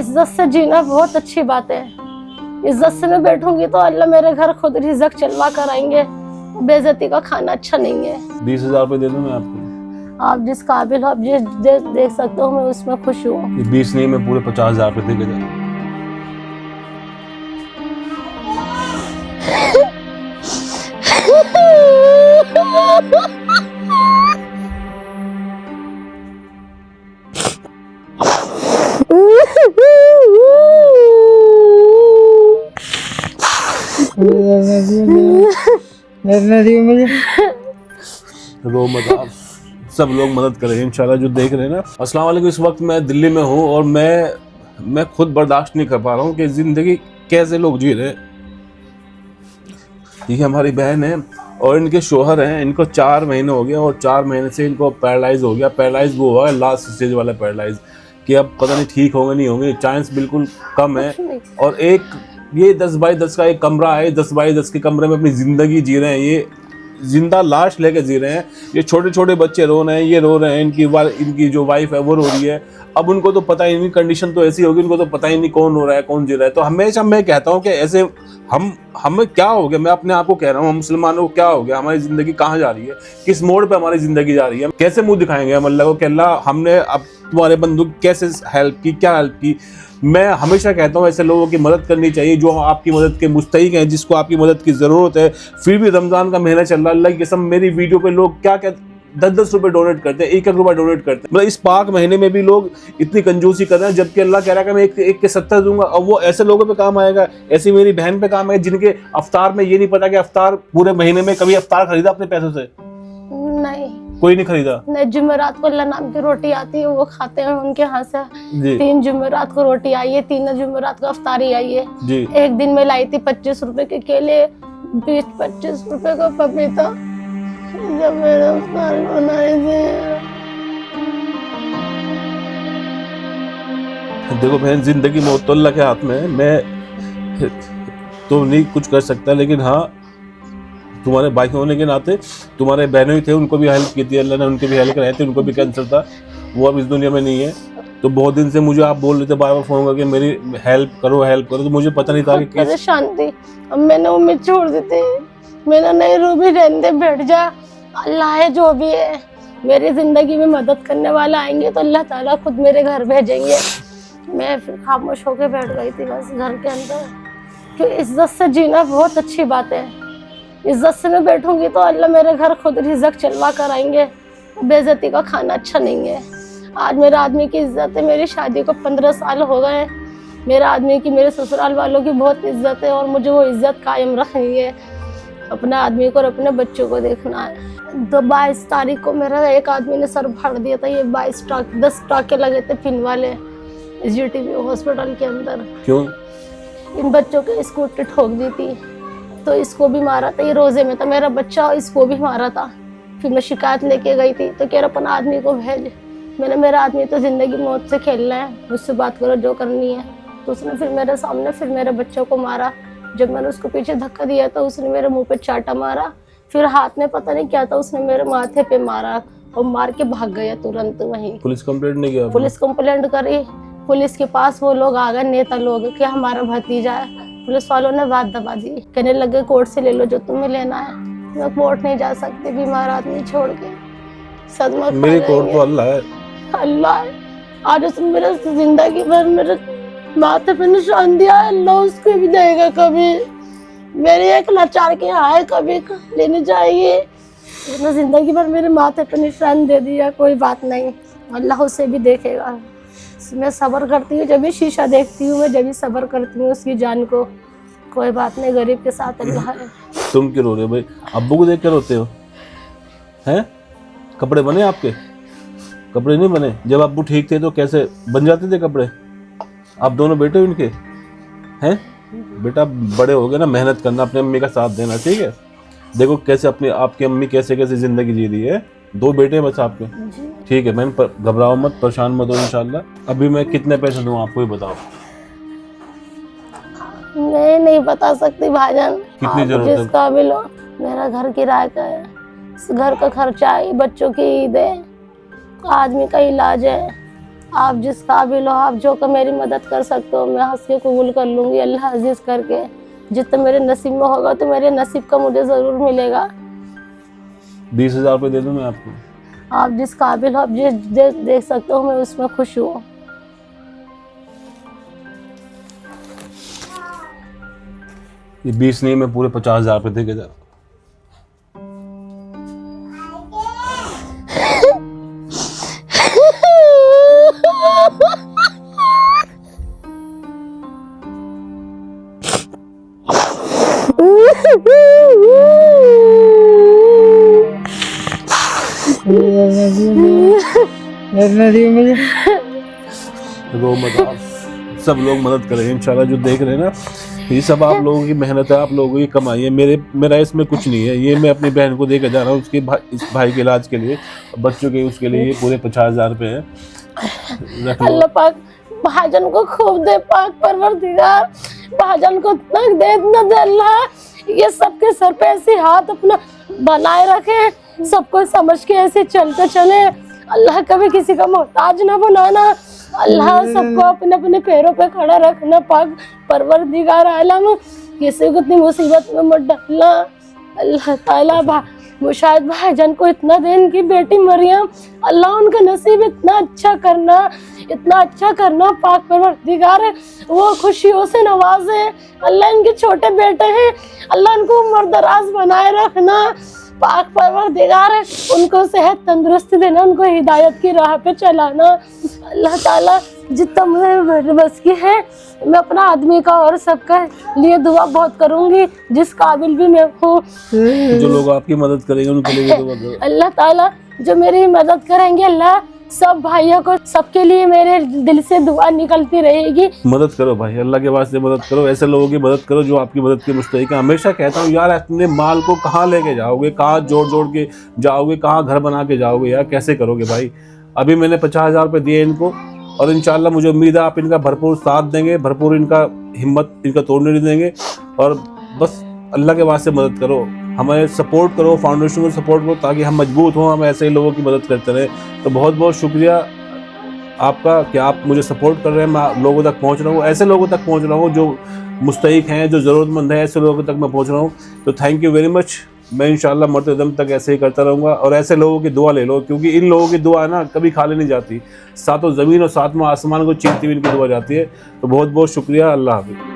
इज्जत से जीना बहुत अच्छी बात है। इज्जत से मैं बैठूंगी तो अल्लाह मेरे घर खुद रिज़्क चलवा कर आएंगे। बेइज्जती का खाना अच्छा नहीं है। 20,000 रुपए दे दूं मैं आपको? आप जिस काबिल हो, आप जिस देख सकते हो, मैं उसमें खुश हूँ। ये 20 नहीं, मैं पूरे 50,000 रुपए दे के रो मत आप, सब लोग मदद करें इंशाल्लाह जो देख रहे हैं ना। अस्सलाम वालेकुम। इस वक्त मैं दिल्ली में हूँ और मैं खुद बर्दाश्त नहीं कर पा रहा हूँ कि ज़िंदगी कैसे लोग जी रहे हैं। ये हमारी बहन है और इनके शोहर हैं, इनको 4 महीने हो गए और 4 महीने से इनको पैरालाइज हो गया। पैरालाइज वो हुआ है लास्ट स्टेज वाला पैरालाइज, कि अब पता नहीं ठीक होंगे नहीं होंगे, चांस बिल्कुल कम है। और एक ये 10 बाई 10 का एक कमरा है, 10 बाई 10 के कमरे में अपनी ज़िंदगी जी रहे हैं। ये जिंदा लाश लेके जी रहे हैं। ये छोटे छोटे बच्चे रो रहे हैं, ये रो रहे हैं, इनकी जो वाइफ है वो रो रही है। अब उनको तो पता ही नहीं, कंडीशन तो ऐसी होगी, उनको तो पता ही नहीं कौन रो रहा है कौन जी रहा है। तो हमेशा मैं कहता हूँ कि ऐसे हमें क्या हो गया, मैं अपने आप को कह रहा हूँ, हम मुसलमानों को क्या हो गया, हमारी जिंदगी कहाँ जा रही है, किस मोड़ पे हमारी जिंदगी जा रही है, कैसे मुंह दिखाएंगे हम अल्लाह को कि अल्लाह हमने अब तुम्हारे बंदू कैसे हेल्प की, क्या हेल्प की। मैं हमेशा कहता हूँ ऐसे लोगों की मदद करनी चाहिए जो आपकी मदद के मुस्तहिक हैं, जिसको आपकी मदद की ज़रूरत है। फिर भी रमज़ान का महीना चल रहा है, अल्लाह की कसम मेरी वीडियो पे लोग क्या 10-10 रुपये डोनेट करते हैं, 1-1 रुपया डोनेट करते हैं। मतलब इस पाक महीने में भी लोग इतनी कंजूसी कर रहे हैं, जबकि अल्लाह कह रहा है कि मैं एक के 70 दूंगा। और वो ऐसे लोगों पे काम आएगा, ऐसी मेरी बहन पे काम आएगा जिनके अफ्तार में ये नहीं पता कि अफ्तार पूरे महीने में कभी अफ्तार खरीदा अपने पैसों से? नहीं, कोई नहीं खरीदा। नहीं, जुमेरात को अल्लाह नाम की रोटी आती है, वो खाते हैं उनके यहाँ से। 3 जुमेरात को रोटी आई है, 3 जुमेरात को अफ्तारी आई है। एक दिन में लाई थी 25 रुपए के केले, 20-25 रुपए का पपीता। जब मेरे अफ्तार बनाए थे। देखो बहन, जिंदगी मौत तो अल्लाह के हाथ में है। मैं तो नहीं कुछ कर सकता, लेकिन हाँ तुम्हारे भाई होने के नाते, तुम्हारे बहनों ही थे, उनको भी हेल्प की थी अल्लाह ने, उनके भी हेल्प कराए थे, उनको भी कैंसर था, वो अब इस दुनिया में नहीं है। तो बहुत दिन से मुझे आप बोल रहे थे बार बार फोन करके मेरी हेल्प करो, तो मुझे पता नहीं था कि कैसे शांति। अब मैंने उम्मीद छोड़ दी थी, मैंने नहीं रूबी रहने बैठ जा, अल्लाह है जो भी है, मेरी जिंदगी में मदद करने वाला आएंगे तो अल्लाह ताला खुद मेरे घर भेजेंगे। मैं फिर खामोश होकर बैठ गई थी बस घर के अंदर, क्योंकि इज्जत से जीना बहुत अच्छी बात है। इज्जत से मैं बैठूंगी तो अल्लाह मेरे घर खुद रिज़्क चलवा कर आएंगे। बेइज्जती का खाना अच्छा नहीं है। आज मेरे आदमी की इज्जत है, मेरी शादी को 15 साल हो गए। मेरे आदमी की, मेरे ससुराल वालों की बहुत इज्जत है और मुझे वो इज्जत कायम रखनी है। अपने आदमी को और अपने बच्चों को देखना है। तो 22 तारीख को मेरा एक आदमी ने सर फाड़ दिया था। ये 10 टाके लगे थे पिन वाले GTB हॉस्पिटल के अंदर। क्यों? इन बच्चों के स्कूटी ठोक दी थी, तो इसको भी मारा था। ये रोजे में था मेरा बच्चा और इसको भी मारा था। फिर मैं शिकायत लेके गई थी तो कह रहा अपन आदमी को भेज। मैंने, मेरा आदमी तो जिंदगी मौत से खेलना है, मुझसे बात करो जो करनी है। तो उसने फिर मेरे सामने फिर मेरे बच्चों को मारा। जब मैंने उसको पीछे धक्का दिया तो उसने मेरे मुंह पे चाटा मारा, फिर हाथ में पता नहीं क्या था, उसने मेरे माथे पे मारा और मार के भाग गया तुरंत वहीं। पुलिस कंप्लेंट नहीं किया? पुलिस कंप्लेंट करी। पुलिस के पास वो लोग आ गए, नेता लोग, कि हमारा भतीजा है। पुलिस वालों ने बात दबा दी, कहने लगे कोर्ट से ले लो जो तुम्हें लेना है। मैं कोर्ट नहीं जा सकती बीमार आदमी छोड़ के, सदमा खा मेरी कोर्ट तो अल्लाह है। अल्लाह है। आज उसने मेरे जिंदगी भर मेरे माथे पे निशान दिया है, अल्लाह उसको भी देगा कभी। मेरी एक लाचार के यहाँ है, कभी लेने जाएगी। उसने जिंदगी भर मेरे माथे पे निशान दे दिया, कोई बात नहीं, अल्लाह उसे भी देखेगा। मैं सब्र करती हूँ, जब भी शीशा देखती हूँ मैं, जब भी सब्र करती हूँ उसकी जान को। कोई बात नहीं, गरीब के साथ अल्लाह है। तुम क्यों रो रहे हो भाई? अब्बू को देख कर रोते हो? हैं? कपड़े बने आपके? कपड़े नहीं बने? जब अब्बू ठीक थे तो कैसे बन जाते थे कपड़े? आप दोनों बेटे हो इनके हैं? बेटा बड़े हो गए ना, मेहनत करना, अपने अम्मी का साथ देना, ठीक है? देखो कैसे आपकी अम्मी कैसे कैसे जिंदगी जी रही है। 2 बेटे हैं बस आपके, ठीक है? मैं घबराओ मत, परेशान मत हो इंशाल्लाह। अभी मैं कितने पैसे दूं आपको, ही बताओ। मैं नहीं बता सकती भाईजान, कितनी जरूरत है? जिसका भी लो। मेरा घर किराए का है, घर का खर्चा है, बच्चों की ईद है, आदमी का इलाज है, आप जिस काबिल हो, आप जो कर मेरी मदद कर सकते हो, मैं हंस के कबूल कर लूँगी अल्लाह अजीज़ करके। जितना मेरे नसीब में होगा तो मेरे नसीब का मुझे ज़रूर मिलेगा। 20,000 रुपये दे दूँ मैं आपको? आप जिस काबिल हो, आप जिस देख सकते हो, मैं उसमें खुश हूँ। ये 20 नहीं, मैं पूरे 50,000 रुपये दे के जा। रो मत आप, सब लोग मदद करेंगे इंशाल्लाह। जो देख रहे हैं ना, ये सब आप लोगों की मेहनत है, आप लोगों की कमाई है। मेरा इसमें कुछ नहीं है। ये मैं अपनी बहन को दे के जा रहा हूँ उसके इस भाई के इलाज के लिए, बच्चों के उसके लिए। ये पूरे 50,000 रुपये हैं। अल्लाह पाक भाजन को खूब दे, पाक परवरदिगार भाजन को इतना दे, इतना दे अल्लाह, ये सबके सर पे ऐसे हाथ अपना बनाए रखे, सबको समझ के ऐसे चलते चले। अल्लाह कभी किसी का मोहताज ना बनाना, अल्लाह सबको अपने अपने पैरों पे खड़ा रखना, पाक परवरदिगार आलम किसी को इतनी मुसीबत में मत डालना। अल्लाह ताला मुशाहिद भाईजान को इतना दे, इनकी बेटी मरियम, अल्लाह उनका नसीब इतना अच्छा करना पाक परवरदिगार, वो खुशियों से नवाजे। अल्लाह इनके छोटे बेटे हैं, अल्लाह उनको उम्र दराज बनाए रखना पाक परवरदिगार, उनको सेहत तंदुरुस्ती देना, उनको हिदायत की राह पे चलाना। अल्लाह ताला जितना मुझे बस की है, मैं अपना आदमी का और सबका लिए दुआ बहुत करूंगी, जिस काबिल भी मैं हूँ। जो लोग आपकी मदद करेंगे उनके लिए दुआ करो। अल्लाह ताला जो मेरी मदद करेंगे, अल्लाह सब भाइयों को, सबके लिए मेरे दिल से दुआ निकलती रहेगी। मदद करो भाई, अल्लाह के वास्ते मदद करो। ऐसे लोगों की मदद करो जो आपकी मदद के मुस्तहिक हैं। हमेशा कहता हूँ यार, अपने माल को कहाँ लेके जाओगे, कहाँ जोड़ के जाओगे, कहाँ घर बना के जाओगे यार, कैसे करोगे भाई। अभी मैंने 50,000 रुपये दिए इनको, और इंशाल्लाह मुझे उम्मीद है आप इनका भरपूर साथ देंगे, भरपूर इनका हिम्मत इनका तोड़ने नहीं देंगे। और बस अल्लाह के वास्ते मदद करो, हमें सपोर्ट करो, फाउंडेशन को सपोर्ट करो, ताकि हम मजबूत हों, हम ऐसे ही लोगों की मदद करते रहें। तो बहुत बहुत शुक्रिया आपका कि आप मुझे सपोर्ट कर रहे हैं, मैं लोगों तक पहुंच रहा हूँ, ऐसे लोगों तक पहुंच रहा हूँ जो मुस्तहिक हैं, जो ज़रूरतमंद हैं, ऐसे लोगों तक मैं पहुंच रहा हूँ। तो थैंक यू वेरी मच। मैं इंशाल्लाह मरते दम तक ऐसे ही करता रहूँगा। और ऐसे लोगों की दुआ ले लो, क्योंकि इन लोगों की दुआ है ना, कभी खाली नहीं जाती। सातों ज़मीन और सातवां आसमान को चीरती हुई इनकी दुआ जाती है। तो बहुत बहुत शुक्रिया। अल्लाह हाफ़िज़।